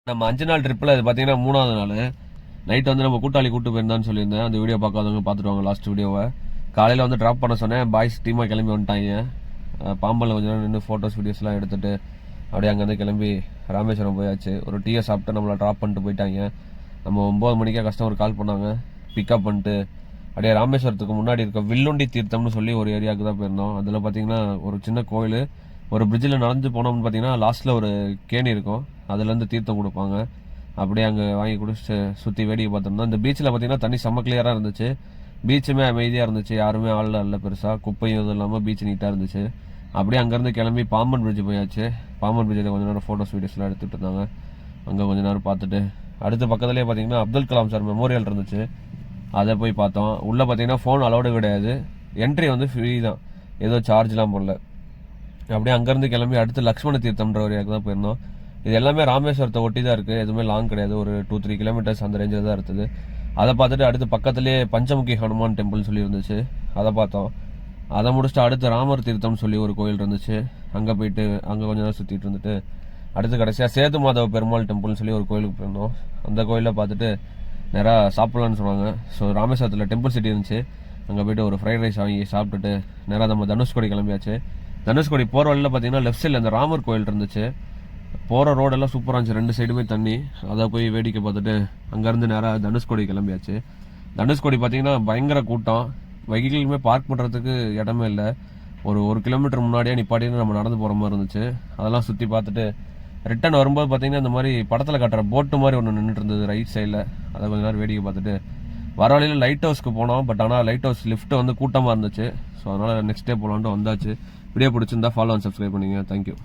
நம்ம 5 நாள் ட்ரிப்பில் அது பார்த்தீங்கன்னா 3வது நாள் நைட் வந்து நம்ம கூட்டாளி கூட்டு போயிருந்தான்னு சொல்லியிருந்தேன். அந்த வீடியோ பார்க்காதவங்க பார்த்துட்டு வாங்க லாஸ்ட் வீடியோவை. காலையில் வந்து ட்ராப் பண்ண சொன்னேன். பாய்ஸ் டீமாக கிளம்பி வந்துட்டாங்க. பாம்பனில் கொஞ்சம் நேரம் நின்று ஃபோட்டோஸ் வீடியோஸ்லாம் எடுத்துகிட்டு அப்படியே அங்கேருந்து கிளம்பி ராமேஸ்வரம் போயாச்சு. ஒரு டீயை சாப்பிட்டு நம்மளை ட்ராப் பண்ணிட்டு போயிட்டாங்க. நம்ம 9 மணிக்கே கஸ்டமர் கால் பண்ணாங்க. பிக்கப் பண்ணிட்டு அப்படியே ராமேஸ்வரத்துக்கு முன்னாடி இருக்க வில்லுண்டி தீர்த்தம்னு சொல்லி ஒரு ஏரியாவுக்கு தான் போயிருந்தோம். அதில் பார்த்தீங்கன்னா ஒரு சின்ன கோயில், ஒரு பிரிட்ஜில் நடந்து போனோம்னு பார்த்தீங்கன்னா லாஸ்ட்டில் ஒரு கேணி இருக்கும். அதுலேருந்து தீர்த்தம் கொடுப்பாங்க. அப்படியே அங்கே வாங்கி குடிச்சு சுற்றி வேடிக்கை பார்த்துருந்தோம். இந்த பீச்சில் பார்த்தீங்கன்னா தண்ணி செம்ம கிளியராக இருந்துச்சு. பீச்சுமே அமைதியாக இருந்துச்சு. யாருமே ஆளில் இல்லை பெருசாக. குப்பையும் இதுவும் இல்லாமல் பீச் நீட்டாக இருந்துச்சு. அப்படியே அங்கேருந்து கிளம்பி பாம்பன் பிரிட்ஜ் போயாச்சு. பாம்பன் பிரிட்ஜில் கொஞ்சம் நேரம் ஃபோட்டோஸ் வீடியோஸ்லாம் எடுத்துகிட்டு இருந்தாங்க. அங்கே கொஞ்சம் நேரம் பார்த்துட்டு அடுத்த பக்கத்துலேயே பார்த்தீங்கன்னா அப்துல் கலாம் சார் மெமோரியல் இருந்துச்சு. அதை போய் பார்த்தோம். உள்ளே பார்த்தீங்கன்னா ஃபோன் அலௌடு கிடையாது. என்ட்ரி வந்து ஃப்ரீ தான், ஏதோ சார்ஜ்லாம் போடல. அப்படியே அங்கேருந்து கிளம்பி அடுத்து லக்ஷ்மண தீர்த்தம்ன்ற ஒரு ஏரியாவுக்கு தான் போயிருந்தோம். இது எல்லாமே ராமேஸ்வரத்தை ஒட்டி தான் இருக்குது. எதுவுமே லாங் கிடையாது. ஒரு 2-3 கிலோமீட்டர்ஸ் அந்த ரேஞ்சில் தான் இருக்குது. அதை பார்த்துட்டு அடுத்து பக்கத்துலேயே பஞ்சமுகி ஹனுமான் டெம்பிள் சொல்லி இருந்துச்சு. அதை பார்த்தோம். அதை முடிச்சுட்டு அடுத்து ராமர் தீர்த்தம்னு சொல்லி ஒரு கோயில் இருந்துச்சு. அங்கே போயிட்டு அங்கே கொஞ்சம் நேரம் சுற்றிட்டு இருந்துட்டு அடுத்து கடைசியாக சேது மாதவ பெருமாள் டெம்பிள்னு சொல்லி ஒரு கோயிலுக்கு போயிருந்தோம். அந்த கோயிலில் பார்த்துட்டு நிறையா சாப்பிட்லான்னு சொன்னாங்க. ஸோ ராமேஸ்வரத்தில் டெம்பிள் சிட்டி இருந்துச்சு. அங்கே போய்ட்டு ஒரு ஃப்ரைட் ரைஸ் வாங்கி சாப்பிட்டுட்டு நேராக நம்ம தனுஷ்கோடி கிளம்பியாச்சு. தனுஷ்கோடி போகிற வழியில் பார்த்தீங்கன்னா லெஃப்ட் சைடில் அந்த ராமர் கோயில் இருந்துச்சு. போகிற ரோடெல்லாம் சூப்பராக இருந்துச்சு. 2 சைடுமே தண்ணி. அதை போய் வேடிக்கை பார்த்துட்டு அங்கேருந்து நேராக தனுஷ்கோடி கிளம்பியாச்சு. தனுஷ்கோடி பார்த்தீங்கன்னா பயங்கர கூட்டம். வெஹிக்கிளுமே பார்க் பண்ணுறதுக்கு இடமே இல்லை. ஒரு கிலோமீட்டர் முன்னாடியே நிப்பாட்டின்னு நம்ம நடந்து போகிற மாதிரி இருந்துச்சு. அதெல்லாம் சுற்றி பார்த்துட்டு ரிட்டன் வரும்போது பார்த்தீங்கன்னா இந்த மாதிரி படத்தில் காட்டுற போட்டு மாதிரி ஒன்று நின்றுட்டு இருந்தது ரைட் சைடில். அதை கொஞ்சம் நேரம் வேடிக்கை பார்த்துட்டு வர வழியில் லைட் ஹவுஸ்க்கு போனோம். பட் ஆனால் லைட் ஹவுஸ் லிஃப்ட் வந்து கூட்டமாக இருந்துச்சு. ஸோ அதனால் நெக்ஸ்ட் டே போகலான்ட்டு வந்தாச்சு. வீடியோ பிடிச்சிருந்தா ஃபாலோ அண்ட் சப்ஸ்கிரைப் பண்ணிங்க. தேங்க்யூ.